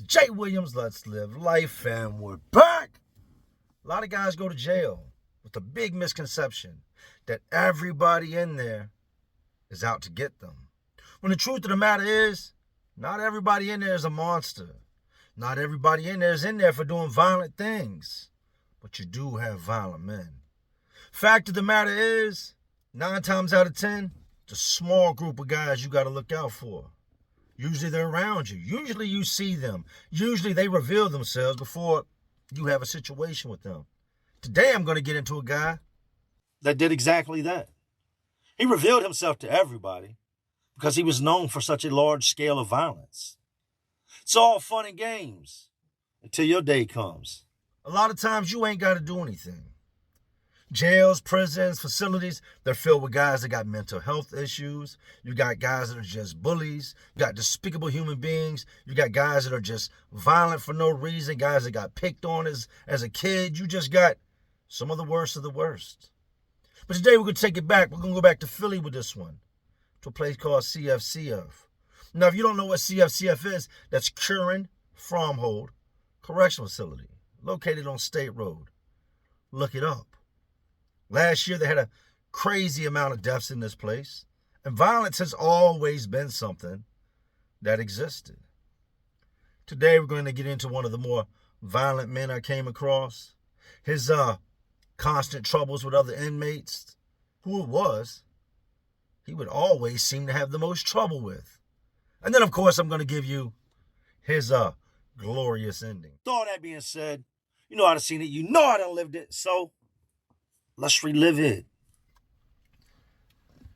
Jay Williams, Let's Live Life, and we're back. A lot of guys go to jail with the big misconception that everybody in there is out to get them. When the truth of the matter is, not everybody in there is a monster. Not everybody in there is in there for doing violent things. But you do have violent men. Fact of the matter is, 9 times out of 10, it's a small group of guys you got to look out for. Usually they're around you. Usually you see them. Usually they reveal themselves before you have a situation with them. Today I'm going to get into a guy that did exactly that. He revealed himself to everybody because he was known for such a large scale of violence. It's all fun and games until your day comes. A lot of times you ain't got to do anything. Jails, prisons, facilities, they're filled with guys that got mental health issues. You got guys that are just bullies. You got despicable human beings. You got guys that are just violent for no reason. Guys that got picked on as a kid. You just got some of the worst of the worst. But today we're going to take it back. We're going to go back to Philly with this one. To a place called CFCF. Now, if you don't know what CFCF is, that's Curran Fromhold Correctional Facility. Located on State Road. Look it up. Last year, they had a crazy amount of deaths in this place. And violence has always been something that existed. Today, we're going to get into one of the more violent men I came across. His constant troubles with other inmates. Who it was, he would always seem to have the most trouble with. And then, of course, I'm going to give you his glorious ending. With all that being said, you know how to seen it. You know how to lived it. So let's relive it.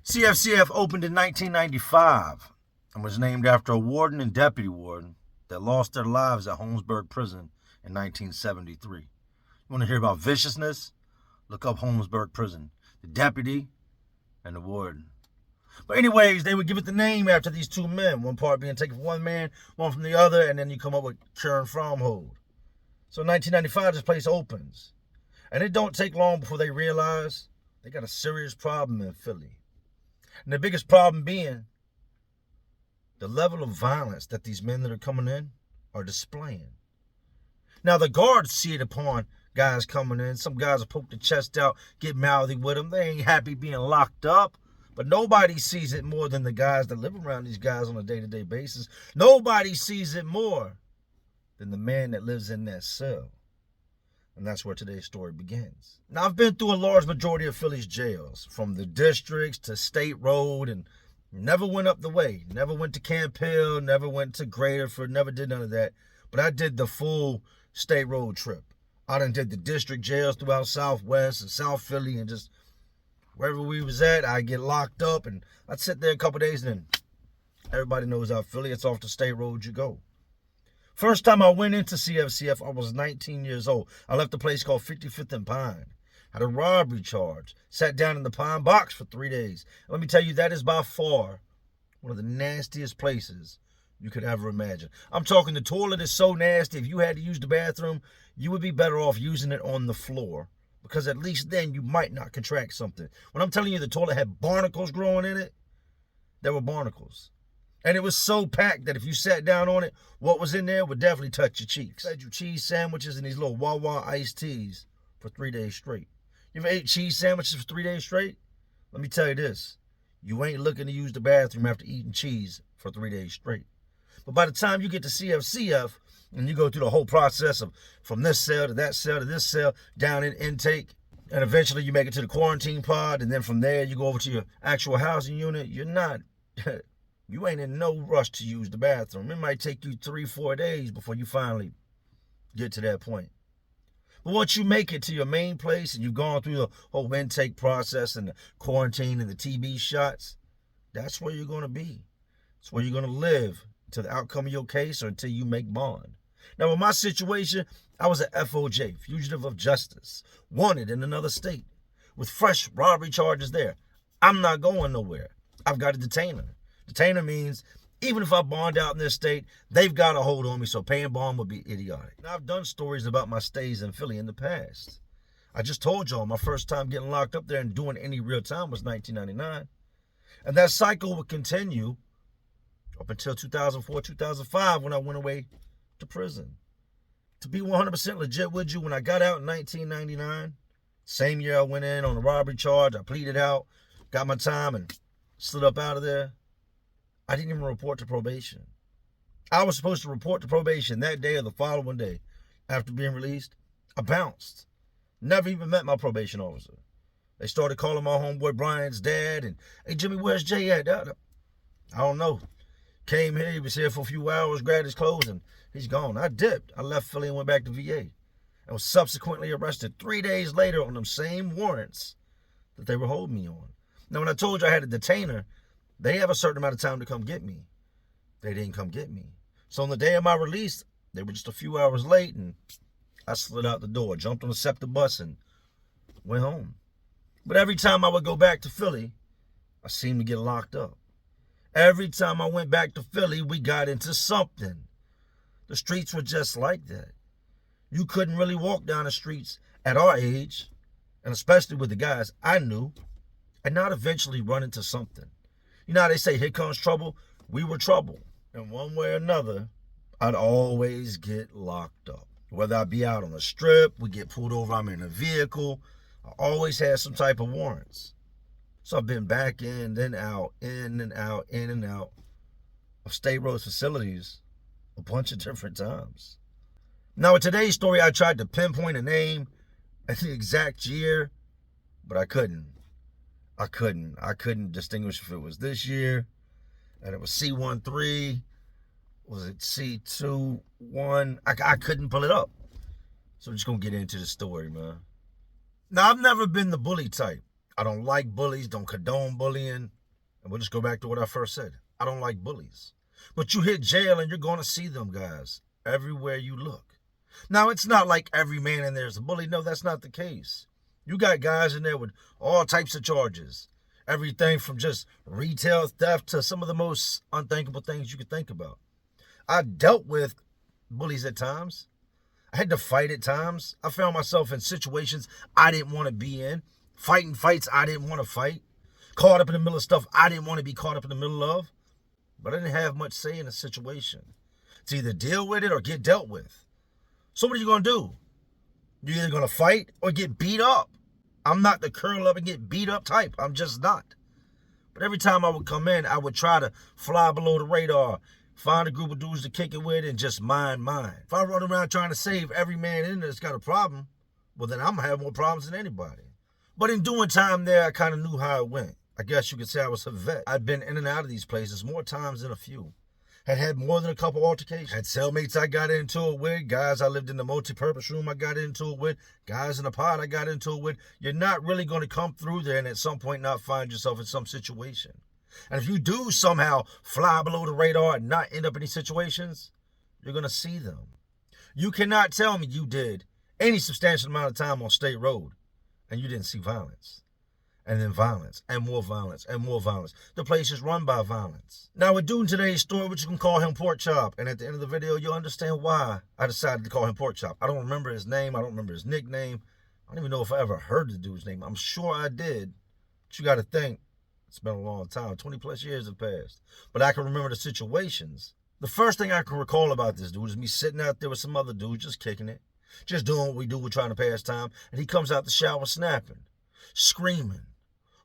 CFCF opened in 1995 and was named after a warden and deputy warden that lost their lives at Holmesburg Prison in 1973. You want to hear about viciousness? Look up Holmesburg Prison. The deputy and the warden. But anyways, they would give it the name after these two men. One part being taken from one man, one from the other, and then you come up with Curran Fromhold. So in 1995, this place opens. And it don't take long before they realize they got a serious problem in Philly. And the biggest problem being the level of violence that these men that are coming in are displaying. Now, the guards see it upon guys coming in. Some guys will poke the chest out, get mouthy with them. They ain't happy being locked up. But nobody sees it more than the guys that live around these guys on a day-to-day basis. Nobody sees it more than the man that lives in that cell. And that's where today's story begins. Now, I've been through a large majority of Philly's jails, from the districts to State Road, and never went up the way. Never went to Camp Hill, never went to Graterford, never did none of that. But I did the full State Road trip. I done did the district jails throughout Southwest and South Philly, and just wherever we was at, I'd get locked up, and I'd sit there a couple days, and then everybody knows how Philly, it's off the State Road you go. First time I went into CFCF, I was 19 years old. I left a place called 55th and Pine. Had a robbery charge. Sat down in the Pine box for 3 days. And let me tell you, that is by far one of the nastiest places you could ever imagine. I'm talking the toilet is so nasty, if you had to use the bathroom, you would be better off using it on the floor. Because at least then you might not contract something. When I'm telling you the toilet had barnacles growing in it, there were barnacles. And it was so packed that if you sat down on it, what was in there would definitely touch your cheeks. I had you cheese sandwiches and these little Wawa iced teas for 3 days straight. You ever ate cheese sandwiches for 3 days straight? Let me tell you this. You ain't looking to use the bathroom after eating cheese for 3 days straight. But by the time you get to CFCF, and you go through the whole process of from this cell to that cell to this cell, down in intake, and eventually you make it to the quarantine pod, and then from there you go over to your actual housing unit, you ain't in no rush to use the bathroom. It might take you 3-4 days before you finally get to that point. But once you make it to your main place and you've gone through the whole intake process and the quarantine and the TB shots, that's where you're going to be. It's where you're going to live until the outcome of your case or until you make bond. Now, in my situation, I was an FOJ, fugitive of justice, wanted in another state, with fresh robbery charges there. I'm not going nowhere. I've got a detainer. Detainer means even if I bond out in this state, they've got a hold on me, so paying bond would be idiotic. Now, I've done stories about my stays in Philly in the past. I just told y'all my first time getting locked up there and doing any real time was 1999. And that cycle would continue up until 2004, 2005 when I went away to prison. To be 100% legit with you, when I got out in 1999, same year I went in on a robbery charge, I pleaded out, got my time, and slid up out of there, I didn't even report to probation. I was supposed to report to probation that day or the following day. After being released, I bounced. Never even met my probation officer. They started calling my homeboy Brian's dad, and, hey, Jimmy, where's Jay at? I don't know. Came here, he was here for a few hours, grabbed his clothes, and he's gone. I dipped. I left Philly and went back to VA. And was subsequently arrested 3 days later on them same warrants that they were holding me on. Now, when I told you I had a detainer, they have a certain amount of time to come get me. They didn't come get me. So on the day of my release, they were just a few hours late, and I slid out the door, jumped on the SEPTA bus, and went home. But every time I would go back to Philly, I seemed to get locked up. Every time I went back to Philly, we got into something. The streets were just like that. You couldn't really walk down the streets at our age, and especially with the guys I knew, and not eventually run into something. You know how they say, here comes trouble? We were trouble. And one way or another, I'd always get locked up. Whether I be out on a strip, we get pulled over, I'm in a vehicle, I always had some type of warrants. So I've been back in, then out, in and out, in and out of state road facilities a bunch of different times. Now, in today's story, I tried to pinpoint a name and the exact year, but I couldn't. I couldn't distinguish if it was this year, and it was C13, was it C21? I couldn't pull it up. So we're just going to get into the story, man. Now, I've never been the bully type. I don't like bullies, don't condone bullying. And we'll just go back to what I first said. I don't like bullies. But you hit jail and you're going to see them guys everywhere you look. Now, it's not like every man in there is a bully. No, that's not the case. You got guys in there with all types of charges. Everything from just retail theft to some of the most unthinkable things you could think about. I dealt with bullies at times. I had to fight at times. I found myself in situations I didn't want to be in. Fighting fights I didn't want to fight. Caught up in the middle of stuff I didn't want to be caught up in the middle of. But I didn't have much say in the situation. It's either deal with it or get dealt with. So what are you going to do? You're either going to fight or get beat up. I'm not the curl up and get beat up type. I'm just not. But every time I would come in, I would try to fly below the radar, find a group of dudes to kick it with, and just mind mine. If I run around trying to save every man in there that's got a problem, well, then I'm going to have more problems than anybody. But in doing time there, I kind of knew how it went. I guess you could say I was a vet. I'd been in and out of these places more times than a few. Had more than a couple altercations. Had cellmates I got into it with, guys I lived in the multi-purpose room I got into it with, guys in the pod I got into it with. You're not really going to come through there and at some point not find yourself in some situation. And if you do somehow fly below the radar and not end up in these situations, you're going to see them. You cannot tell me you did any substantial amount of time on State Road and you didn't see violence. And then violence, and more violence, and more violence. The place is run by violence. Now, we're doing today's story, which you can call him Pork Chop. And at the end of the video, you'll understand why I decided to call him Pork Chop. I don't remember his name. I don't remember his nickname. I don't even know if I ever heard the dude's name. I'm sure I did. But you got to think, it's been a long time. 20 plus years have passed. But I can remember the situations. The first thing I can recall about this dude is me sitting out there with some other dudes, just kicking it. Just doing what we do. We're trying to pass time. And he comes out the shower snapping, screaming.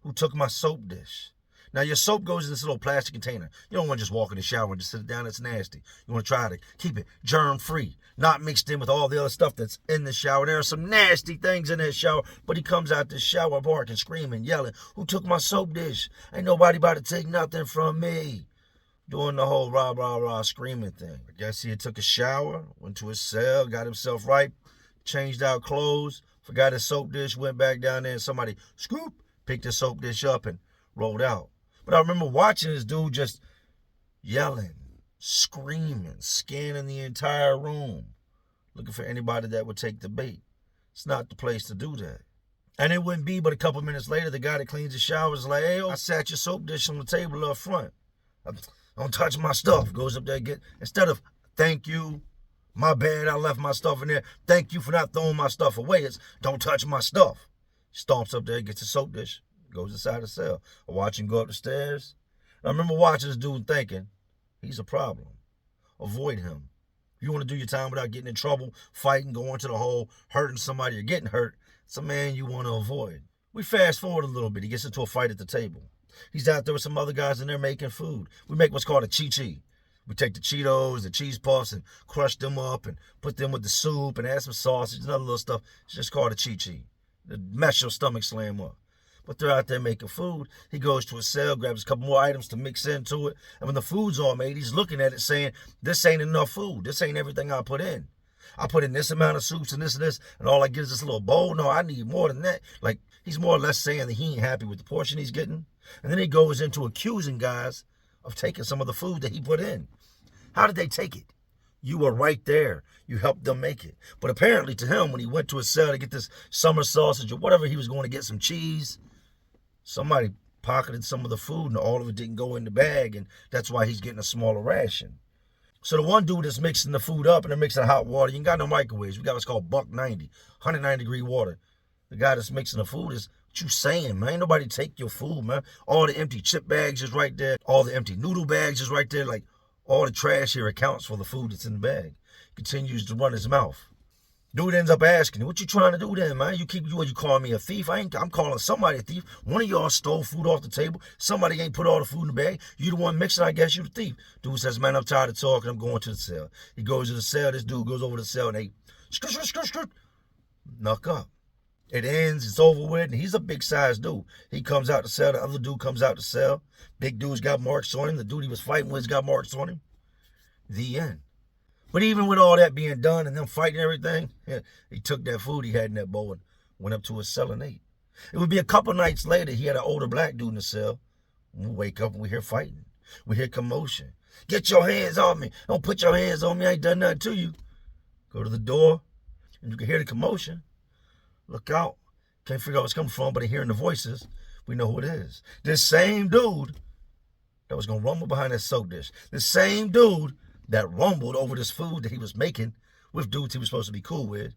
Who took my soap dish? Now, your soap goes in this little plastic container. You don't want to just walk in the shower and just sit it down. It's nasty. You want to try to keep it germ-free, not mixed in with all the other stuff that's in the shower. There are some nasty things in that shower, but he comes out the shower barking, screaming, yelling, who took my soap dish? Ain't nobody about to take nothing from me. Doing the whole rah, rah, rah screaming thing. I guess he had took a shower, went to his cell, got himself right, changed out clothes, forgot his soap dish, went back down there, and somebody, scoop, picked the soap dish up and rolled out. But I remember watching this dude just yelling, screaming, scanning the entire room, looking for anybody that would take the bait. It's not the place to do that. And it wouldn't be but a couple minutes later, the guy that cleans the shower is like, hey, I sat your soap dish on the table up front. Don't touch my stuff. Goes up there, instead of thank you, my bad, I left my stuff in there. Thank you for not throwing my stuff away. It's don't touch my stuff. Stomps up there, gets a soap dish, goes inside the cell. I watch him go up the stairs. And I remember watching this dude thinking, he's a problem. Avoid him. If You want to do your time without getting in trouble, fighting, going to the hole, hurting somebody or getting hurt. It's a man you want to avoid. We fast forward a little bit. He gets into a fight at the table. He's out there with some other guys in there making food. We make what's called a chi-chi. We take the Cheetos, the cheese puffs, and crush them up and put them with the soup and add some sausage and other little stuff. It's just called a chi-chi. To mess your stomach slam up. But they're out there making food. He goes to his cell, grabs a couple more items to mix into it. And when the food's all made, he's looking at it saying, this ain't enough food. This ain't everything I put in. I put in this amount of soups and this, and all I get is this little bowl. No, I need more than that. Like, he's more or less saying that he ain't happy with the portion he's getting. And then he goes into accusing guys of taking some of the food that he put in. How did they take it? You were right there. You helped them make it. But apparently to him, when he went to his cell to get this summer sausage or whatever he was going to get, some cheese, somebody pocketed some of the food and all of it didn't go in the bag, and that's why he's getting a smaller ration. So the one dude that's mixing the food up and they're mixing hot water, you ain't got no microwaves. We got what's called buck 90, 109 degree water. The guy that's mixing the food is, what you saying, man? Ain't nobody take your food, man. All the empty chip bags is right there. All the empty noodle bags is right there. Like, all the trash here accounts for the food that's in the bag. Continues to run his mouth. Dude ends up asking, what you trying to do then, man? You call me a thief? I'm calling somebody a thief. One of y'all stole food off the table. Somebody ain't put all the food in the bag. You the one mixing, I guess you the thief. Dude says, man, I'm tired of talking. I'm going to the cell. He goes to the cell. This dude goes over to the cell and they knock up. It ends, it's over with, and he's a big-sized dude. He comes out the cell, the other dude comes out the cell. Big dude's got marks on him. The dude he was fighting with's got marks on him. The end. But even with all that being done and them fighting and everything, he took that food he had in that bowl and went up to his cell and ate. It would be a couple nights later, he had an older black dude in the cell. We wake up and we hear fighting. We hear commotion. Get your hands off me. Don't put your hands on me. I ain't done nothing to you. Go to the door, and you can hear the commotion. Look out. Can't figure out what's coming from, but hearing the voices, we know who it is. This same dude that was going to rumble behind that soap dish. This same dude that rumbled over this food that he was making with dudes he was supposed to be cool with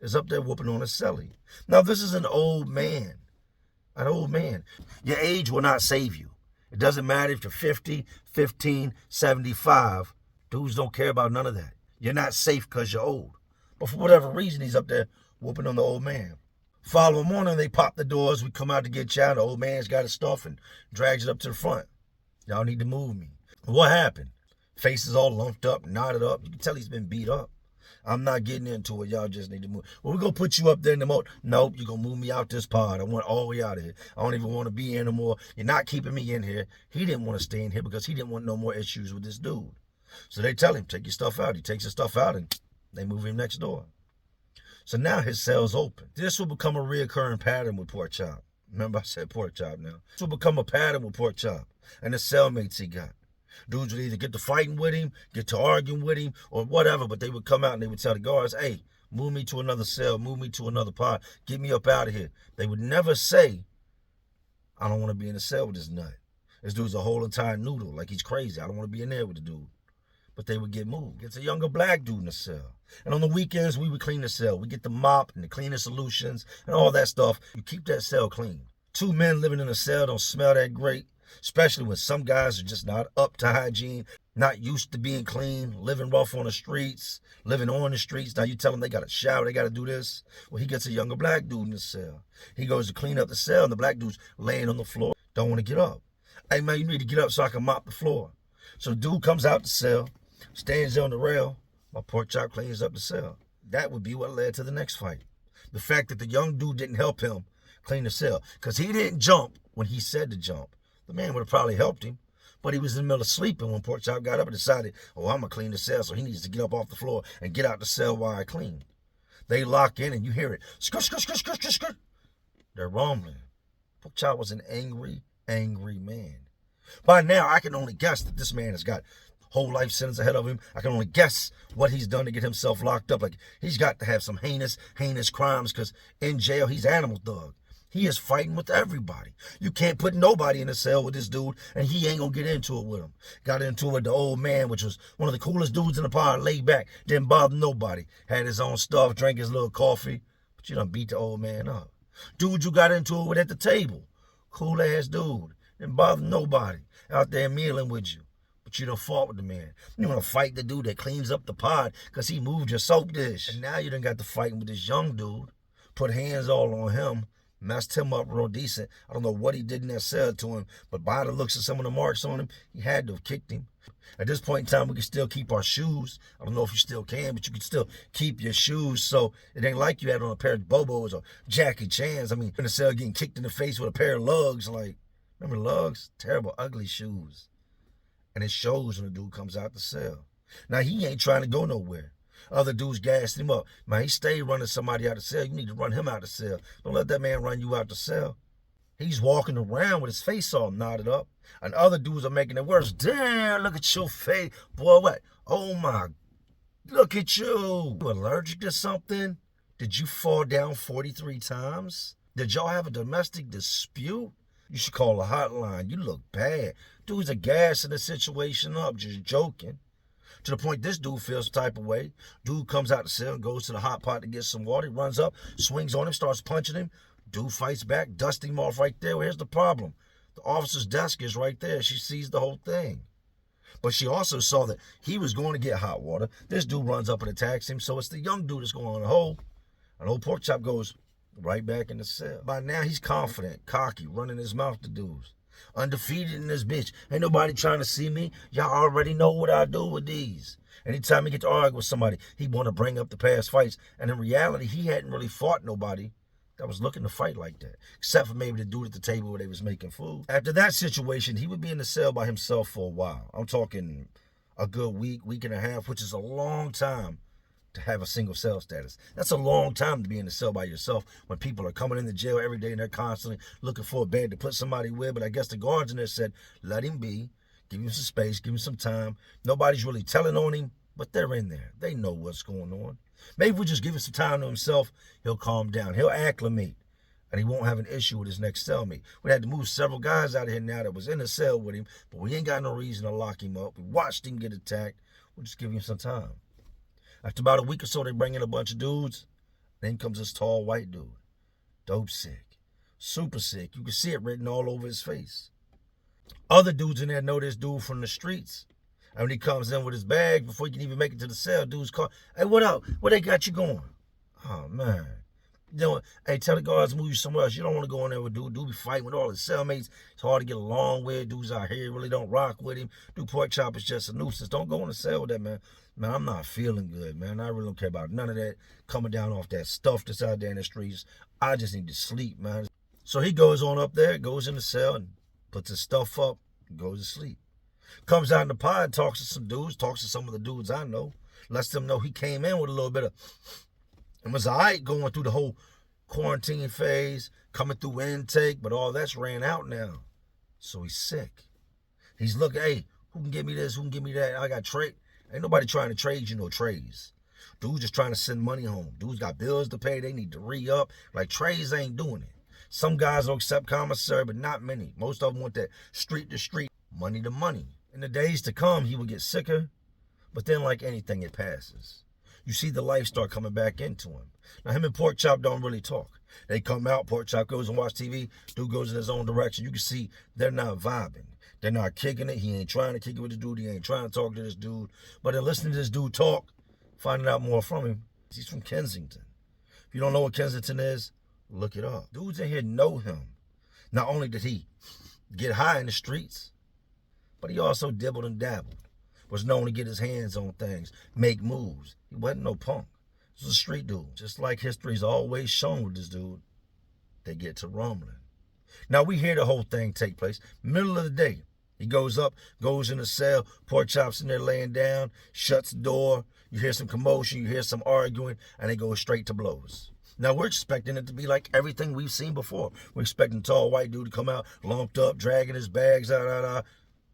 is up there whooping on his cellie. Now, this is an old man. An old man. Your age will not save you. It doesn't matter if you're 50, 15, 75. Dudes don't care about none of that. You're not safe because you're old. But for whatever reason, he's up there whooping on the old man. Following morning, they pop the doors. We come out to get chow. The old man's got his stuff and drags it up to the front. Y'all need to move me. What happened? Face is all lumped up, knotted up. You can tell he's been beat up. I'm not getting into it. Y'all just need to move. Well, we're going to put you up there in the moat. Nope, you're going to move me out this pod. I want all the way out of here. I don't even want to be here anymore. You're not keeping me in here. He didn't want to stay in here because he didn't want no more issues with this dude. So they tell him, take your stuff out. He takes his stuff out and they move him next door. So now his cell's open. This will become a reoccurring pattern with Pork Chop. Remember I said Pork Chop now. This will become a pattern with Pork Chop and the cellmates he got. Dudes would either get to fighting with him, get to arguing with him, or whatever, but they would come out and they would tell the guards, hey, move me to another cell, move me to another pod, get me up out of here. They would never say, I don't want to be in a cell with this nut. This dude's a whole entire noodle, like he's crazy. I don't want to be in there with the dude. But they would get moved. It's a younger black dude in the cell. And on the weekends, we would clean the cell. We get the mop and the cleaning solutions and all that stuff. You keep that cell clean. Two men living in a cell don't smell that great, especially when some guys are just not up to hygiene, not used to being clean, living rough on the streets, living on the streets. Now you tell them they got to shower, they got to do this. Well, he gets a younger black dude in the cell. He goes to clean up the cell, and the black dude's laying on the floor, don't want to get up. Hey, man, you need to get up so I can mop the floor. So the dude comes out the cell, stands on the rail, while Pork Chop cleans up the cell. That would be what led to the next fight. The fact that the young dude didn't help him clean the cell, because he didn't jump when he said to jump. The man would have probably helped him, but he was in the middle of sleeping when Pork Chop got up and decided, oh, I'm going to clean the cell, so he needs to get up off the floor and get out the cell while I clean. They lock in, and you hear it. Skirt, skirt, skirt, skirt, skirt, skirt. They're rumbling. Pork Chop was an angry, angry man. By now, I can only guess that this man has got whole life sentence ahead of him. I can only guess what he's done to get himself locked up. Like, he's got to have some heinous crimes, because in jail, he's animal thug. He is fighting with everybody. You can't put nobody in a cell with this dude, and he ain't gonna get into it with him. Got into it with the old man, which was one of the coolest dudes in the pod, laid back, didn't bother nobody. Had his own stuff, drank his little coffee, but you done beat the old man up. Dude you got into it with at the table, cool ass dude, didn't bother nobody, out there mealing with you. But you done fought with the man. You want to fight the dude that cleans up the pod because he moved your soap dish. And now you done got to fighting with this young dude. Put hands all on him. Messed him up real decent. I don't know what he did in that cell to him, but by the looks of some of the marks on him, he had to have kicked him. At this point in time, we can still keep our shoes. I don't know if you still can, but you can still keep your shoes. So it ain't like you had on a pair of Bobos or Jackie Chan's. I mean, in the cell getting kicked in the face with a pair of lugs. Like, remember lugs? Terrible, ugly shoes. And it shows when the dude comes out the cell. Now, he ain't trying to go nowhere. Other dudes gassed him up. Man, he stayed running somebody out of the cell. You need to run him out of the cell. Don't let that man run you out the cell. He's walking around with his face all knotted up. And other dudes are making it worse. Damn, look at your face. Boy, what? Oh, my. Look at you. You allergic to something? Did you fall down 43 times? Did y'all have a domestic dispute? You should call a hotline. You look bad. Dudes are gassing the situation up, just joking. To the point this dude feels the type of way. Dude comes out the cell and goes to the hot pot to get some water. He runs up, swings on him, starts punching him. Dude fights back, dusts him off right there. Well, here's the problem. The officer's desk is right there. She sees the whole thing. But she also saw that he was going to get hot water. This dude runs up and attacks him. So it's the young dude that's going on the hole. And old pork chop goes right back in the cell. By now, he's confident, cocky, running his mouth to dudes. Undefeated in this bitch. Ain't nobody trying to see me. Y'all already know what I do with these. Anytime he get to argue with somebody, he want to bring up the past fights. And in reality, he hadn't really fought nobody that was looking to fight like that. Except for maybe the dude at the table where they was making food. After that situation, he would be in the cell by himself for a while. I'm talking a good week, week and a half, which is a long time to have a single cell status. That's a long time to be in the cell by yourself when people are coming into jail every day and they're constantly looking for a bed to put somebody with. But I guess the guards in there said, let him be, give him some space, give him some time. Nobody's really telling on him, but they're in there. They know what's going on. Maybe if we just give him some time to himself, he'll calm down. He'll acclimate, and he won't have an issue with his next cellmate. We had to move several guys out of here now that was in the cell with him, but we ain't got no reason to lock him up. We watched him get attacked. We'll just give him some time. After about a week or so, they bring in a bunch of dudes. Then comes this tall white dude. Dope sick. Super sick. You can see it written all over his face. Other dudes in there know this dude from the streets. And when he comes in with his bag, before he can even make it to the cell, dude's call, hey, what up? Where they got you going? Oh, man. You know, hey, tell the guards to move you somewhere else. You don't want to go in there with dude. Dude be fighting with all his cellmates. It's hard to get along with. Dudes out here really don't rock with him. Dude, pork chop is just a nuisance. Don't go in the cell with that, man. Man, I'm not feeling good, man. I really don't care about none of that coming down off that stuff that's out there in the streets. I just need to sleep, man. So he goes on up there, goes in the cell, and puts his stuff up, and goes to sleep. Comes out in the pod, talks to some dudes, talks to some of the dudes I know, lets them know he came in with a little bit of, and was all right going through the whole quarantine phase, coming through intake, but all that's ran out now. So he's sick. He's looking, hey, who can give me this? Who can give me that? I got trade. Ain't nobody trying to trade you no trays. Dudes just trying to send money home. Dudes got bills to pay. They need to re-up. Like, trays ain't doing it. Some guys will accept commissary, but not many. Most of them want that street to street, money to money. In the days to come, he will get sicker, but then like anything, it passes. You see the life start coming back into him. Now, him and Pork Chop don't really talk. They come out, Pork Chop goes and watch TV, dude goes in his own direction. You can see they're not vibing. They're not kicking it. He ain't trying to kick it with the dude. He ain't trying to talk to this dude. But in listening to this dude talk, finding out more from him, he's from Kensington. If you don't know what Kensington is, look it up. Dudes in here know him. Not only did he get high in the streets, but he also dibbled and dabbled. Was known to get his hands on things, make moves. He wasn't no punk. He was a street dude. Just like history's always shown with this dude, they get to rumbling. Now, we hear the whole thing take place. Middle of the day, he goes up, goes in the cell, Pork Chop's in there laying down, shuts the door. You hear some commotion, you hear some arguing, and they go straight to blows. Now, we're expecting it to be like everything we've seen before. We're expecting a tall white dude to come out, lumped up, dragging his bags out.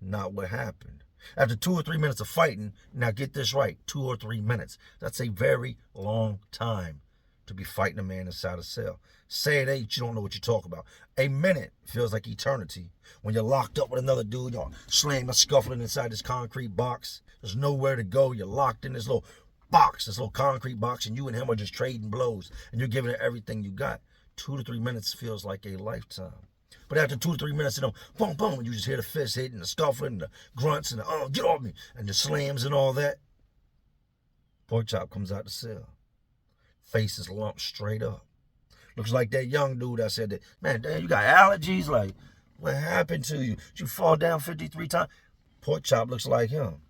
Not what happened. After 2 or 3 minutes of fighting, now get this right, 2 or 3 minutes. That's a very long time to be fighting a man inside a cell. Say it ain't, you don't know what you talk about. A minute feels like eternity. When you're locked up with another dude, you're slamming, scuffling inside this concrete box. There's nowhere to go. You're locked in this little box, this little concrete box, and you and him are just trading blows, and you're giving it everything you got. 2 to 3 minutes feels like a lifetime. But after 2 or 3 minutes of them, boom, boom, you just hear the fist hitting, the scuffling, the grunts, and the, oh, get off me, and the slams and all that. Pork Chop comes out the cell. Face is lumped straight up. Looks like that young dude I said that, man, damn, you got allergies? Like, what happened to you? Did you fall down 53 times? Pork Chop looks like him.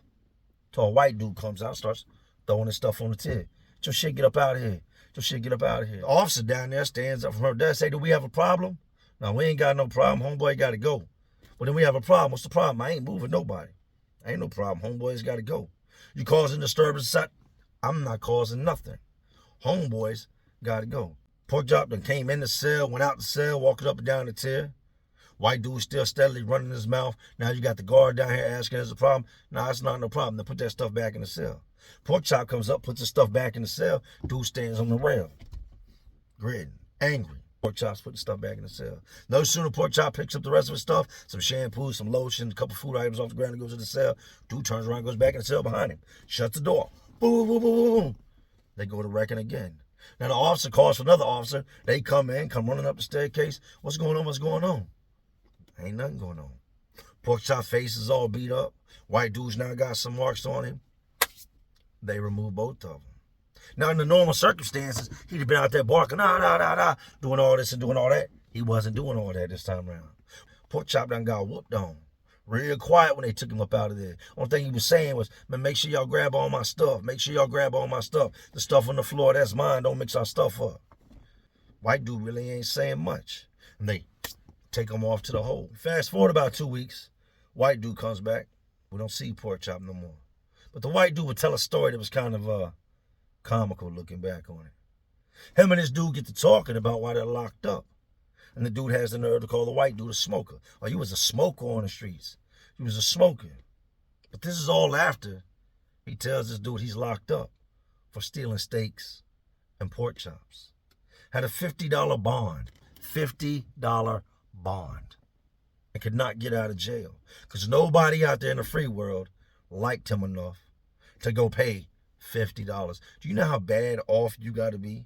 So a white dude comes out, starts throwing his stuff on the tip. Get your shit, get up out of here. Get your shit, get up out of here. The officer down there stands up from her desk, say, do we have a problem? No, we ain't got no problem. Homeboy got to go. Well, then we have a problem. What's the problem? I ain't moving nobody. Ain't no problem. Homeboy's got to go. You causing disturbance? I'm not causing nothing. Homeboys got to go. Pork Chop done came in the cell, went out the cell, walking up and down the tier. White dude still steadily running his mouth. Now you got the guard down here asking, is a problem? No, it's not no problem. Then put that stuff back in the cell. Pork Chop comes up, puts his stuff back in the cell. Dude stands on the rail, gritting, angry. Pork Chop's putting stuff back in the cell. No sooner Pork Chop picks up the rest of his stuff, some shampoo, some lotion, a couple food items off the ground and goes to the cell. Dude turns around, goes back in the cell behind him, shuts the door. Boom, boom, boom, boom, boom. They go to wrecking again. Now the officer calls for another officer. They come in, come running up the staircase. What's going on? What's going on? Ain't nothing going on. Pork Chop's face is all beat up. White dude's now got some marks on him. They remove both of them. Now, in the normal circumstances, he'd have been out there barking, doing all this and doing all that. He wasn't doing all that this time around. Pork Chop done got whooped on. Real quiet when they took him up out of there. Only thing he was saying was, man, make sure y'all grab all my stuff. Make sure y'all grab all my stuff. The stuff on the floor, that's mine. Don't mix our stuff up. White dude really ain't saying much. And they take him off to the hole. Fast forward about 2 weeks. White dude comes back. We don't see Pork Chop no more. But the white dude would tell a story that was kind of comical looking back on it. Him and this dude get to talking about why they're locked up. And the dude has the nerve to call the white dude a smoker. Oh, you was a smoker on the streets. He was a smoker. But this is all after he tells this dude he's locked up for stealing steaks and pork chops. Had a $50 bond. $50 bond. And could not get out of jail. Because nobody out there in the free world liked him enough to go pay $50. Do you know how bad off you got to be?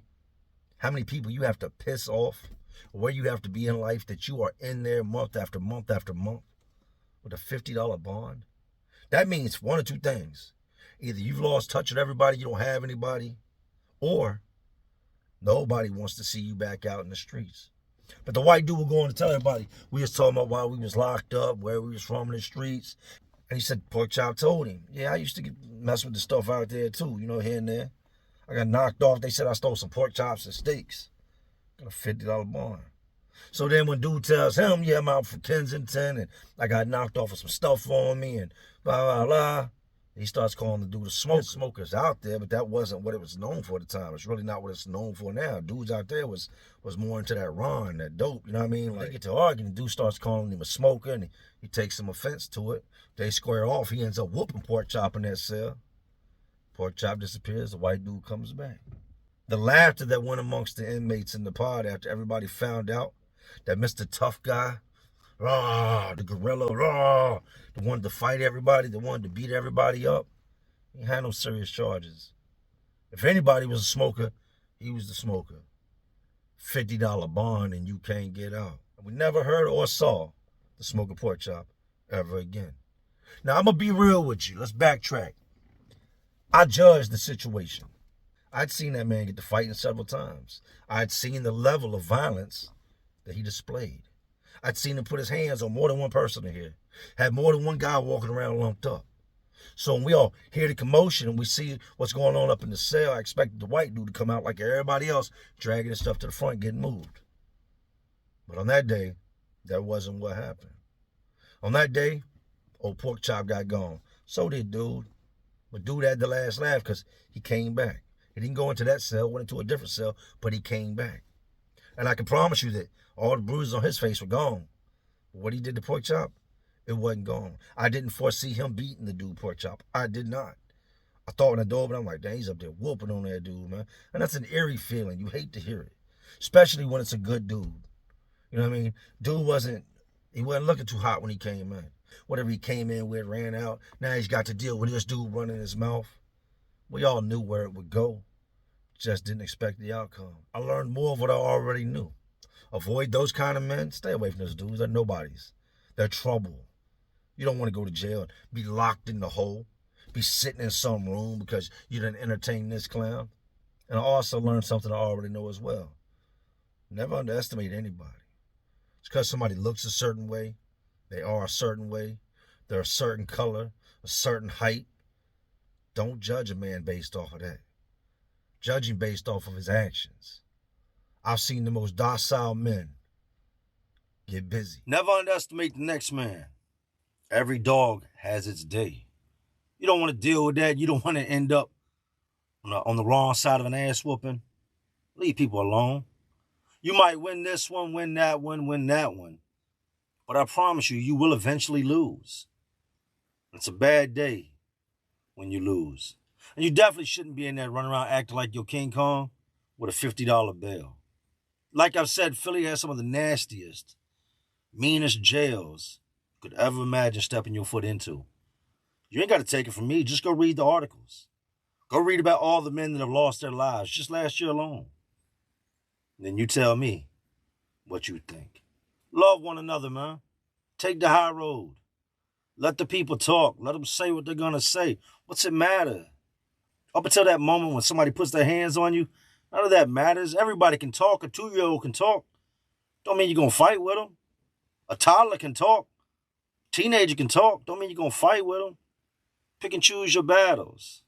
How many people you have to piss off? Where you have to be in life that you are in there month after month after month with a $50 bond? That means one of two things. Either you've lost touch with everybody, you don't have anybody, or nobody wants to see you back out in the streets. But the white dude will go on to tell everybody, we was talking about why we was locked up, where we was from in the streets. And he said, Pork Chop told him, yeah, I used to mess with the stuff out there too, here and there. I got knocked off. They said I stole some pork chops and steaks. Got a $50 bond. So then when dude tells him, yeah, I'm out from Kensington and I got knocked off with some stuff on me and blah, blah, blah, he starts calling the dude a smoker. Smokers out there, but that wasn't what it was known for at the time. It's really not what it's known for now. Dudes out there was more into that ron, that dope, you know what I mean? Like, they get to arguing, the dude starts calling him a smoker and he takes some offense to it. They square off. He ends up whooping Pork Chop in that cell. Pork Chop disappears. The white dude comes back. The laughter that went amongst the inmates in the pod after everybody found out that Mr. Tough Guy, rah, the gorilla, rah, the one to fight everybody, the one to beat everybody up, he had no serious charges. If anybody was a smoker, he was the smoker. $50 bond and you can't get out. We never heard or saw the smoker Pork Chop ever again. Now, I'm going to be real with you. Let's backtrack. I judged the situation. I'd seen that man get to fighting several times. I'd seen the level of violence that he displayed. I'd seen him put his hands on more than one person in here. Had more than one guy walking around lumped up. So when we all hear the commotion and we see what's going on up in the cell, I expected the white dude to come out like everybody else, dragging his stuff to the front, getting moved. But on that day, that wasn't what happened. On that day, old Pork Chop got gone. So did dude. But dude had the last laugh because he came back. He didn't go into that cell, went into a different cell, but he came back. And I can promise you that all the bruises on his face were gone. But what he did to Pork Chop, it wasn't gone. I didn't foresee him beating the dude Pork Chop. I did not. I thought when I dove, but I'm like, dang, he's up there whooping on that dude, man. And that's an eerie feeling. You hate to hear it, especially when it's a good dude. You know what I mean? Dude wasn't looking too hot when he came in. Whatever he came in with, ran out. Now he's got to deal with this dude running his mouth. We all knew where it would go. Just didn't expect the outcome. I learned more of what I already knew. Avoid those kind of men. Stay away from those dudes. They're nobodies. They're trouble. You don't want to go to jail and be locked in the hole, be sitting in some room because you didn't entertain this clown. And I also learned something I already know as well. Never underestimate anybody. It's because somebody looks a certain way, they are a certain way, they're a certain color, a certain height. Don't judge a man based off of that. Judge him based off of his actions. I've seen the most docile men get busy. Never underestimate the next man. Every dog has its day. You don't want to deal with that. You don't want to end up on the wrong side of an ass whooping. Leave people alone. You might win this one, win that one, win that one. But I promise you, you will eventually lose. It's a bad day when you lose. And you definitely shouldn't be in there running around acting like you're King Kong with a $50 bill. Like I've said, Philly has some of the nastiest, meanest jails you could ever imagine stepping your foot into. You ain't got to take it from me. Just go read the articles. Go read about all the men that have lost their lives just last year alone. And then you tell me what you think. Love one another, man. Take the high road. Let the people talk. Let them say what they're going to say. What's it matter? Up until that moment when somebody puts their hands on you, none of that matters. Everybody can talk. A 2-year-old can talk. Don't mean you're going to fight with them. A toddler can talk. Teenager can talk. Don't mean you're going to fight with them. Pick and choose your battles.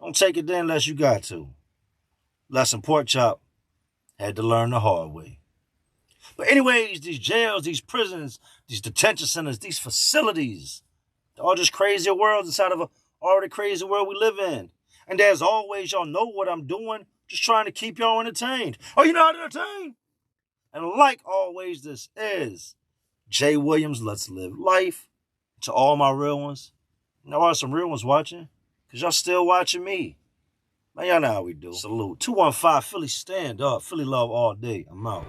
Don't take it there unless you got to. Lesson Pork Chop had to learn the hard way. But anyways, these jails, these prisons, these detention centers, these facilities, they're all just crazier worlds inside of a already crazy world we live in. And as always, y'all know what I'm doing. Just trying to keep y'all entertained. Oh, you not entertained? And like always, this is Jay Williams. Let's live life. To all my real ones. There are some real ones watching. Because y'all still watching me. Man, y'all know how we do. Salute. 215 Philly stand up. Philly love all day. I'm out.